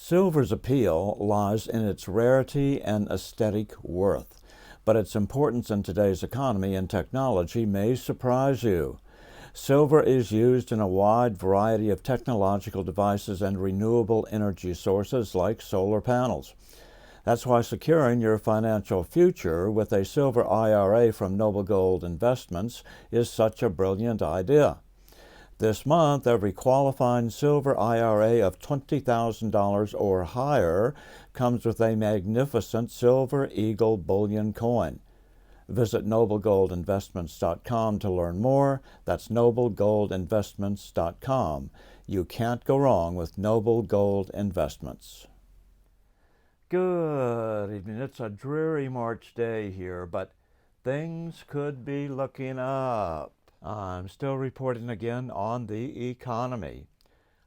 Silver's appeal lies in its rarity and aesthetic worth, but its importance in today's economy and technology may surprise you. Silver is used in a wide variety of technological devices and renewable energy sources like solar panels. That's why securing your financial future with a silver IRA from Noble Gold Investments is such a brilliant idea. This month, every qualifying silver IRA of $20,000 or higher comes with a magnificent Silver Eagle bullion coin. Visit noblegoldinvestments.com to learn more. That's noblegoldinvestments.com. You can't go wrong with Noble Gold Investments. Good evening. It's a dreary March day here, but things could be looking up. I'm still reporting again on the economy.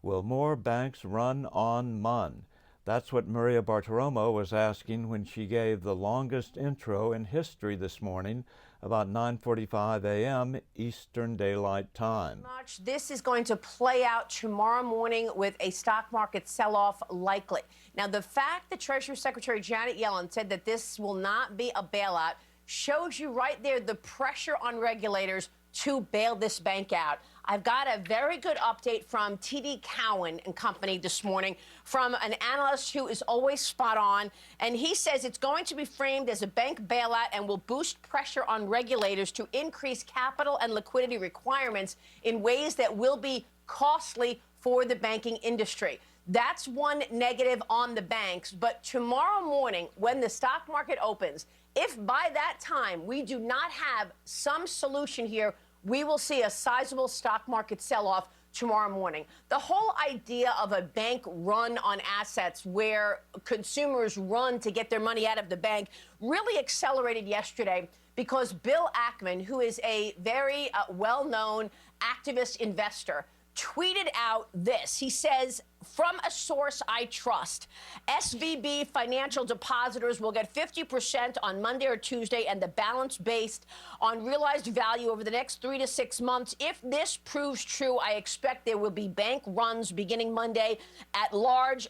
Will more banks run on MON? That's what Maria Bartiromo was asking when she gave the longest intro in history this morning, about 9:45 a.m. Eastern Daylight Time. This is going to play out tomorrow morning with a stock market sell-off likely. Now, the fact that Treasury Secretary Janet Yellen said that this will not be a bailout shows you right there the pressure on regulators to bail this bank out. I've got a very good update from TD Cowen and Company this morning from an analyst who is always spot on, and he says it's going to be framed as a bank bailout and will boost pressure on regulators to increase capital and liquidity requirements in ways that will be costly for the banking industry. That's one negative on the banks, but tomorrow morning when the stock market opens, if by that time we do not have some solution here, we will see a sizable stock market sell-off tomorrow morning. The whole idea of a bank run on assets where consumers run to get their money out of the bank really accelerated yesterday because Bill Ackman, who is a very well-known activist investor, tweeted out this. He says, from a source I trust, SVB-Financial depositors will get 50% on Monday or Tuesday and the balance based on realized value over the next 3 to 6 months. If this proves true, I expect there will be bank runs beginning Monday at a large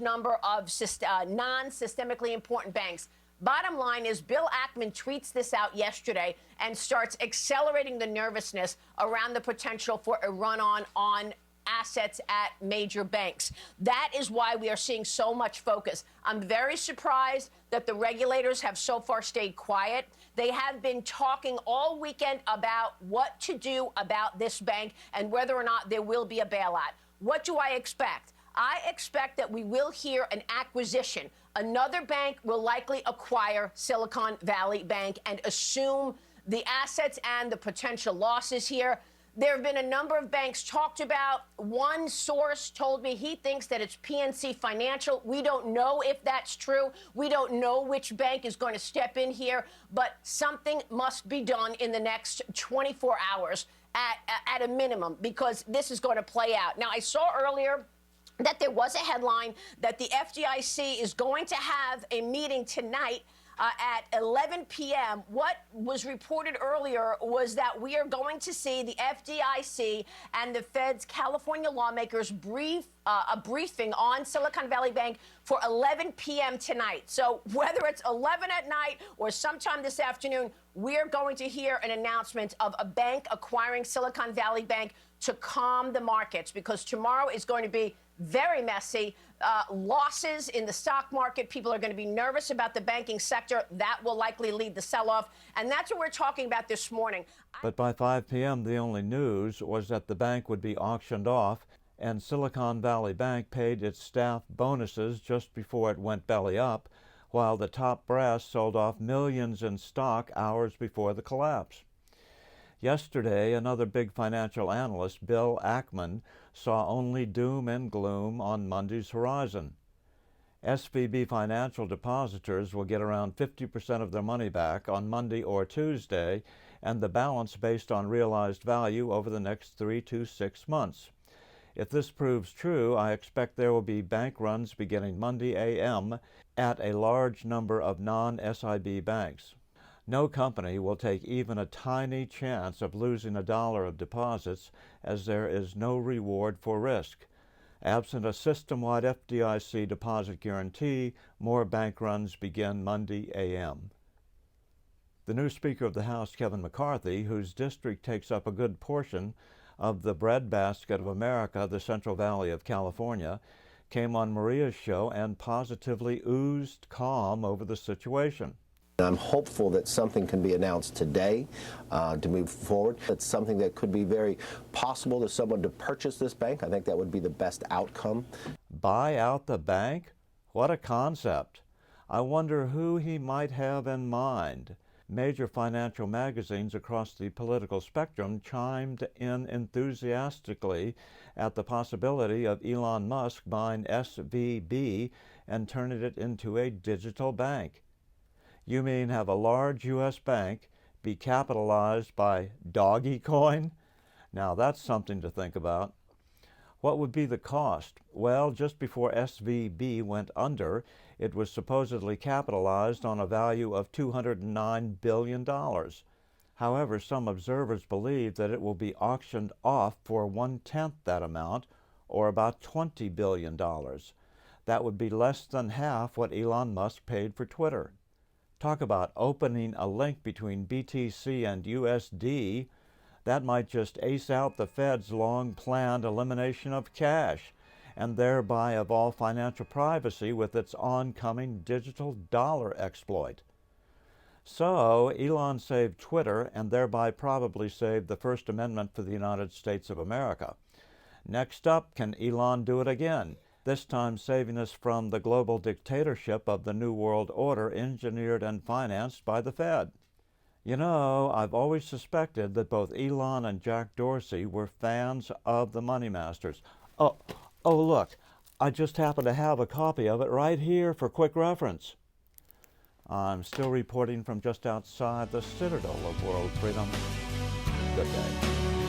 number of non-systemically important banks. Bottom line is Bill Ackman tweets this out yesterday and starts accelerating the nervousness around the potential for a run-on on assets at major banks. That is why we are seeing so much focus. I'm very surprised that the regulators have so far stayed quiet. They have been talking all weekend about what to do about this bank and whether or not there will be a bailout. What do I expect? I expect that we will hear an acquisition. Another bank will likely acquire Silicon Valley Bank and assume the assets and the potential losses here. There have been a number of banks talked about. One source told me he thinks that it's PNC Financial. We don't know if that's true. We don't know which bank is going to step in here, but something must be done in the next 24 hours at a minimum because this is going to play out. Now, I saw earlier that there was a headline that the FDIC is going to have a meeting tonight at 11 p.m. What was reported earlier was that we are going to see the FDIC and the Fed's California lawmakers a briefing on Silicon Valley Bank for 11 p.m. tonight. So whether it's 11 at night or sometime this afternoon, we're going to hear an announcement of a bank acquiring Silicon Valley Bank to calm the markets because tomorrow is going to be very messy. Losses in the stock market. People are going to be nervous about the banking sector. That will likely lead the sell-off. And that's what we're talking about this morning. But by 5 p.m., the only news was that the bank would be auctioned off, and Silicon Valley Bank paid its staff bonuses just before it went belly up, while the top brass sold off millions in stock hours before the collapse. Yesterday, another big financial analyst, Bill Ackman, saw only doom and gloom on Monday's horizon. SVB-Financial depositors will get around 50% of their money back on Monday or Tuesday, and the balance based on realized value over the next 3 to 6 months. If this proves true, I expect there will be bank runs beginning Monday a.m. at a large number of non-SIB banks. No company will take even a tiny chance of losing $1 of deposits as there is no reward for risk. Absent a system-wide FDIC deposit guarantee, more bank runs begin Monday a.m. The new Speaker of the House, Kevin McCarthy, whose district takes up a good portion of the breadbasket of America, the Central Valley of California, came on Maria's show and positively oozed calm over the situation. I'm hopeful that something can be announced today to move forward. It's something that could be very possible to someone to purchase this bank. I think that would be the best outcome. Buy out the bank? What a concept. I wonder who he might have in mind. Major financial magazines across the political spectrum chimed in enthusiastically at the possibility of Elon Musk buying SVB and turning it into a digital bank. You mean have a large U.S. bank be capitalized by Dogecoin? Now that's something to think about. What would be the cost? Well, just before SVB went under, it was supposedly capitalized on a value of $209 billion. However, some observers believe that it will be auctioned off for 1/10 that amount, or about $20 billion. That would be less than half what Elon Musk paid for Twitter. Talk about opening a link between BTC and USD. That might just ace out the Fed's long-planned elimination of cash, and thereby of all financial privacy with its oncoming digital dollar exploit. So, Elon saved Twitter and thereby probably saved the First Amendment for the United States of America. Next up, can Elon do it again? This time saving us from the global dictatorship of the New World Order engineered and financed by the Fed. You know, I've always suspected that both Elon and Jack Dorsey were fans of the money masters. Oh, look, I just happen to have a copy of it right here for quick reference. I'm still reporting from just outside the citadel of world freedom. Good day.